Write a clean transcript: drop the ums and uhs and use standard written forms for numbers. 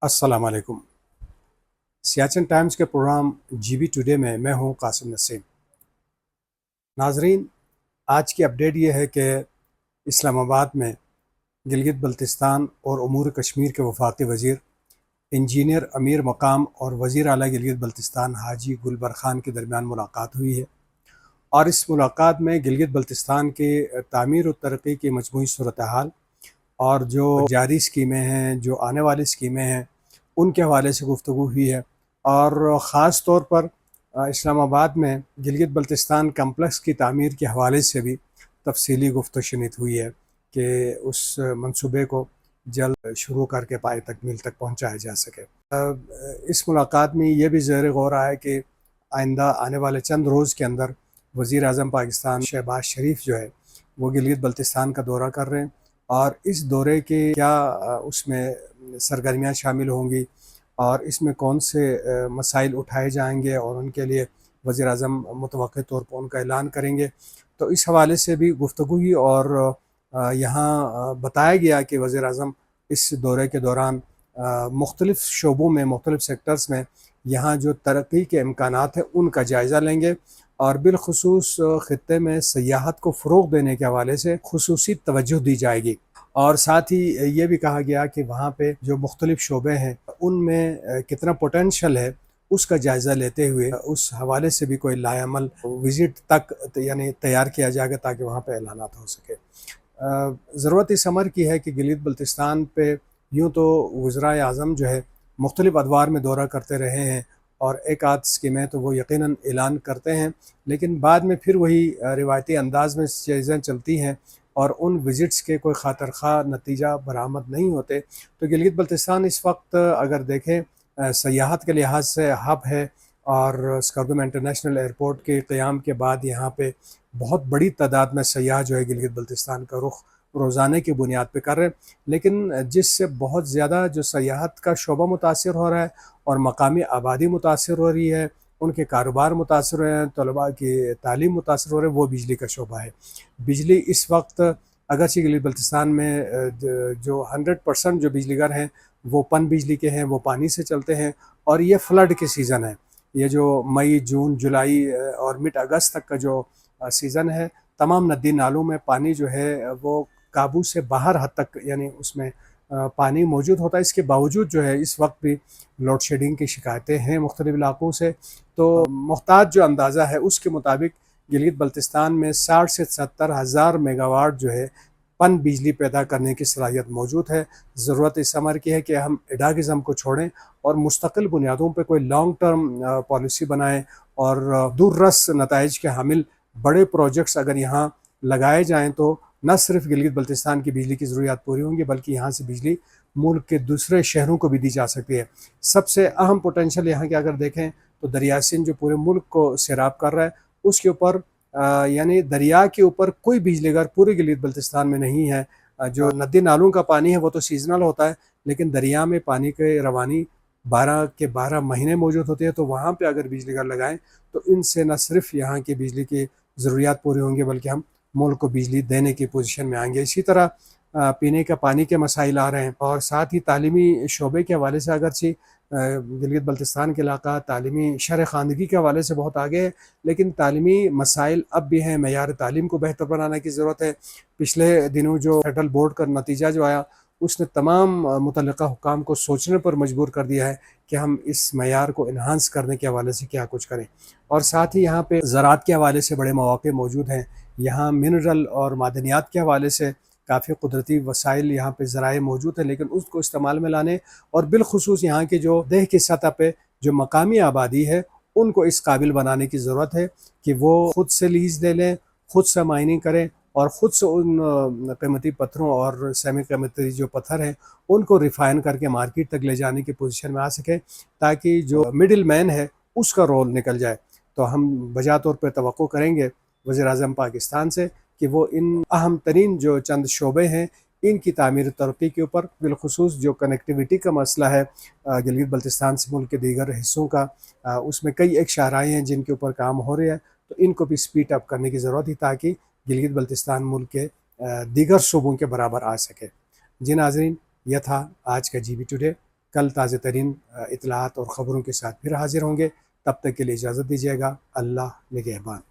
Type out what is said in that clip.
अस्सलाम वालेकुम। सियाचिन टाइम्स के प्रोग्राम जीबी टुडे में मैं हूं कासिम नसीम। नाजरीन, आज की अपडेट ये है कि इस्लामाबाद में गिलगित बल्तिस्तान और अमूर कश्मीर के वफाकी वज़ीर इंजीनियर अमीर मकाम और वज़ीर आला गिलगित बल्तिस्तान हाजी गुलबर खान के दरमियान मुलाकात हुई है। और इस मुलाकात में गिलगित बल्तिस्तान के तामीर और तरक्की की मजमूई सूरत हाल और जो जारी स्कीमें हैं, जो आने वाली स्कीमें हैं, उनके हवाले से गुफ्तगू हुई है। और ख़ास तौर पर इस्लामाबाद में गिलगित बल्तिस्तान कम्प्लेक्स की तामीर के हवाले से भी तफसीली गुफ्तगू शुनिद हुई है कि उस मंसूबे को जल्द शुरू करके पाए तकमील तक पहुँचाया जा सके। इस मुलाकात में ये भी ज़ेर गौर रहा है कि आइंदा आने वाले चंद रोज़ के अंदर वज़ीर आज़म पाकिस्तान शहबाज शरीफ जो है वो गिलगित बल्तिस्तान का दौरा कर रहे हैं। और इस दौरे के क्या उसमें सरगर्मियाँ शामिल होंगी और इसमें कौन से मसाइल उठाए जाएंगे और उनके लिए वज़ीर आज़म मुतवक्किल तौर पर उनका ऐलान करेंगे। तो इस हवाले से भी गुफ्तगू हुई और यहाँ बताया गया कि वज़ीर आज़म इस दौरे के दौरान मुख्तलिफ़ शोबों में, मुख्तलिफ़ सेक्टर्स में यहाँ जो तरक्की के इम्कानात हैं उनका जायज़ा लेंगे और बिलखुसूस ख़ित्ते में सयाहत को फ़रोग़ देने के हवाले से खुसूसी तवज्जो दी जाएगी। और साथ ही ये भी कहा गया कि वहाँ पे जो मुख्तलिफ़ शोबे हैं उनमें कितना पोटेंशल है उसका जायज़ा लेते हुए उस हवाले से भी कोई लाएअमल विज़िट तक यानी तैयार किया जाएगा ताकि वहाँ पे ऐलानात हो सके। ज़रूरत इस अमर की है कि गिलगित बल्तिस्तान पे यूँ तो वज़राए आज़म जो है मुख्तलिफ़ अदवार में दौरा करते रहे हैं और एक आध स्कीमें तो वो यकीनन ऐलान करते हैं, लेकिन बाद में फिर वही रिवायती अंदाज़ में चीज़ें चलती हैं और उन विज़िट्स के कोई खातिर ख़्वाह नतीजा बरामद नहीं होते। तो गिलगित बल्तिस्तान इस वक्त अगर देखें सयाहत के लिहाज से हब है और स्कर्दुम इंटरनेशनल एयरपोर्ट के क़याम के बाद यहाँ पे बहुत बड़ी तादाद में सयाह जो है गिलगित बल्तिस्तान का रुख रोज़ाने की बुनियाद पे कर रहे हैं। लेकिन जिससे बहुत ज़्यादा जो सयाहत का शोबा मुतासिर हो रहा है और मकामी आबादी मुतासिर हो रही है, उनके कारोबार मुतासिर हो रहे हैं, तलबा की तालीम मुतासिर हो रहे हैं, वो बिजली का शोबा है। बिजली इस वक्त अगरचे गिलगित बल्तिस्तान में जो 100% जो बिजलीघर हैं वो पन बिजली के हैं, वो पानी से चलते हैं और ये फ्लड के सीज़न है। ये जो मई, जून, जुलाई और मिड अगस्त तक का जो सीज़न है, तमाम नदी नालों में पानी जो है वो काबू से बाहर हद तक यानी उसमें पानी मौजूद होता है। इसके बावजूद जो है इस वक्त भी लोड शेडिंग की शिकायतें हैं मुख्तलिफ़ इलाक़ों से। तो मुख्तार जो अंदाज़ा है उसके मुताबिक गिलगित बल्तिस्तान में 60 से 70 हज़ार मेगावाट जो है पन बिजली पैदा करने की सलाहियत मौजूद है। ज़रूरत इस अमर की है कि हम एडागिज़म को छोड़ें और मुस्तकिल बुनियादों पर कोई लॉन्ग टर्म पॉलिसी बनाएँ और दूररस नताइज के हामिल बड़े प्रोजेक्ट्स अगर यहाँ लगाए जाएँ तो न सिर्फ गिलगित बल्तिस्तान की बिजली की ज़रूरियात पूरी होंगी बल्कि यहाँ से बिजली मुल्क के दूसरे शहरों को भी दी जा सकती है। सबसे अहम पोटेंशल यहाँ के अगर देखें तो दरिया सिंध जो पूरे मुल्क को सैराब कर रहा है उसके ऊपर यानी दरिया के ऊपर कोई बिजलीघर पूरे गिलगित बल्तिस्तान में नहीं है। जो नदी नालों का पानी है वो तो सीजनल होता है, लेकिन दरिया में पानी के रवानी 12 के 12 महीने मौजूद होती है। तो वहाँ पे अगर बिजलीघर लगाएं तो इनसे न सिर्फ यहाँ की बिजली की ज़रूरियात पूरी होंगी बल्कि हम मुल्क को बिजली देने की पोजीशन में आएंगे। इसी तरह पीने का पानी के मसाइल आ रहे हैं और साथ ही तालीमी शोबे के हवाले से अगरचे गिलगित बल्तिस्तान के इलाका तालीमी शरख़ानगी के हवाले से बहुत आगे है, लेकिन तालीमी मसाइल अब भी हैं। मयार तालीम को बेहतर बनाने की ज़रूरत है। पिछले दिनों जो फेडरल बोर्ड का नतीजा जो आया उसने तमाम मुतल्लिका हुकाम को सोचने पर मजबूर कर दिया है कि हम इस मयार को इन्हांस करने के हवाले से क्या कुछ करें। और साथ ही यहाँ पे ज़राअत के हवाले से बड़े मौक़े मौजूद हैं। यहाँ मिनरल और मादनियात के हवाले से काफ़ी कुदरती वसाइल यहाँ पे ज़राए मौजूद हैं, लेकिन उसको इस्तेमाल में लाने और बिलखुसूस यहाँ के जो देह की सतह पे जो मकामी आबादी है उनको इस काबिल बनाने की ज़रूरत है कि वो ख़ुद से लीज़ ले लें, ख़ुद से माइनिंग करें और ख़ुद से उन कीमती पत्थरों और सेमी कीमती जो पत्थर हैं उनको रिफ़ाइन करके मार्केट तक ले जाने की पोजीशन में आ सकें ताकि जो मिडिल मैन है उसका रोल निकल जाए। तो हम बजा तौर पर तवक्को करेंगे वज़ीर आज़म पाकिस्तान से कि वो इन अहम तरीन जो चंद शोबे हैं इनकी तामीर तरक्की के ऊपर बिलखुसूस जो कनेक्टिविटी का मसला है गिलगित बल्तिस्तान से मुल्क के दीगर हिस्सों का, उसमें कई एक शाहराएँ हैं जिनके ऊपर काम हो रहे हैं, तो इनको भी स्पीड अप करने की ज़रूरत है ताकि गिलगित बल्तिस्तान मुल्क के दीगर सूबों के बराबर आ सके। जी नाज़रीन, यह था आज का जीबी टुडे। کل تازہ ترین اطلاعات اور خبروں کے ساتھ پھر حاضر ہوں گے. تب تک کے لیے اجازت دیجیے گا. اللہ نگہبان.